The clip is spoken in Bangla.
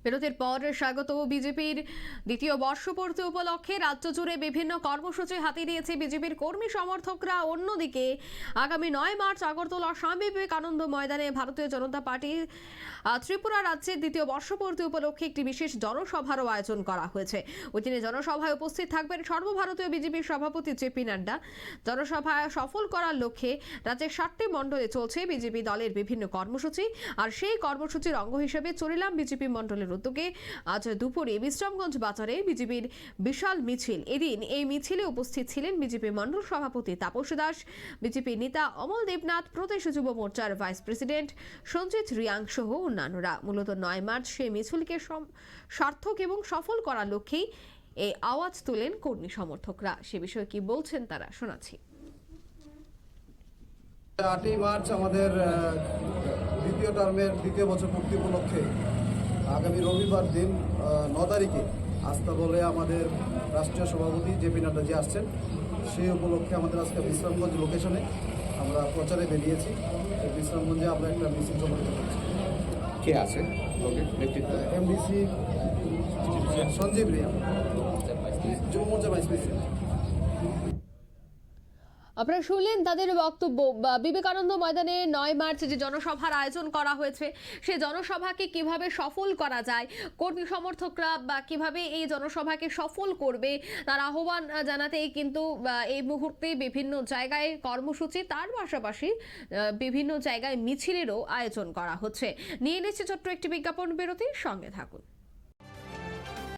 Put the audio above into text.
বিরতির পর স্বাগত। বিজেপির দ্বিতীয় বর্ষপূর্তি উপলক্ষে রাজ্য জুড়ে বিভিন্ন কর্মসূচি হাতে নিয়েছে বিজেপির কর্মী সমর্থকরা। অন্যদিকে আগামী 9 মার্চ আগরতলা স্বামী বিবেকানন্দ ময়দানে ভারতীয় জনতা পার্টি ত্রিপুরা রাজ্যের দ্বিতীয় বর্ষপূর্তি উপলক্ষে একটি বিশেষ জনসভারও আয়োজন করা হয়েছে। ওই দিনে জনসভায় উপস্থিত থাকবেন সর্বভারতীয় বিজেপির সভাপতি জেপি নাড্ডা। জনসভা সফল করার লক্ষ্যে রাজ্যের 7টি মণ্ডলে চলছে বিজেপি দলের বিভিন্ন কর্মসূচি। আর সেই কর্মসূচির অঙ্গ হিসেবে চলিলাম বিজেপি মণ্ডলের উদ্যোগে আজ দুপুরে বিশ্রামগঞ্জ বাজারে বিজেপির বিশাল মিছিল। এদিন এই মিছিলে উপস্থিত ছিলেন বিজেপি মণ্ডল সভাপতি তাপস দাস, বিজেপি নেতা অমল দেবনাথ, প্রদেশ যুব মোর্চার ভাইস প্রেসিডেন্ট সঞ্জিত রিয়াং সহ অন্যান্যরা। মূলত 9 মার্চ সেই মিছিলকে সার্থক এবং সফল করার লক্ষ্যেই এই আওয়াজ তোলেন কর্মী সমর্থকরা। সে বিষয়ে কি বলছেন তারা শোনাচ্ছি। 8ই মার্চ আমাদের দ্বিতীয় টার্মের দ্বিতীয় বছর পূর্তি উপলক্ষে আগামী রবিবার দিন 9 তারিখে আস্থা বলে আমাদের রাষ্ট্রীয় সভাপতি জেপি নাড্ডাজি আসছেন। সেই উপলক্ষে আমাদের আজকে বিশ্রামগঞ্জ লোকেশনে আমরা প্রচারে বেরিয়েছি। বিশ্রামগঞ্জে আমরা একটা মিছিল সংগঠিত করছি। কে আছে এমডিসি সঞ্জীব রিয়া, যুব মোর্চা ভাইস প্রেসিডেন্ট। আপনারা শুনলেন তাদের বক্তব্য। বিবেকানন্দ ময়দানে 9 মার্চ যে জনসভার আয়োজন করা হয়েছে, সেই জনসভাকে কিভাবে সফল করা যায়, কর্মী সমর্থকরা বা কিভাবে এই জনসভাকে সফল করবে তার আহ্বান জানাতেই কিন্তু এই মুহূর্তে বিভিন্ন জায়গায় কর্মসূচি, তার পাশাপাশি বিভিন্ন জায়গায় মিছিলেরও আয়োজন করা হচ্ছে। নিয়ে নিচ্ছে ছোট্ট একটি বিজ্ঞাপন বিরতি, সঙ্গে থাকুন।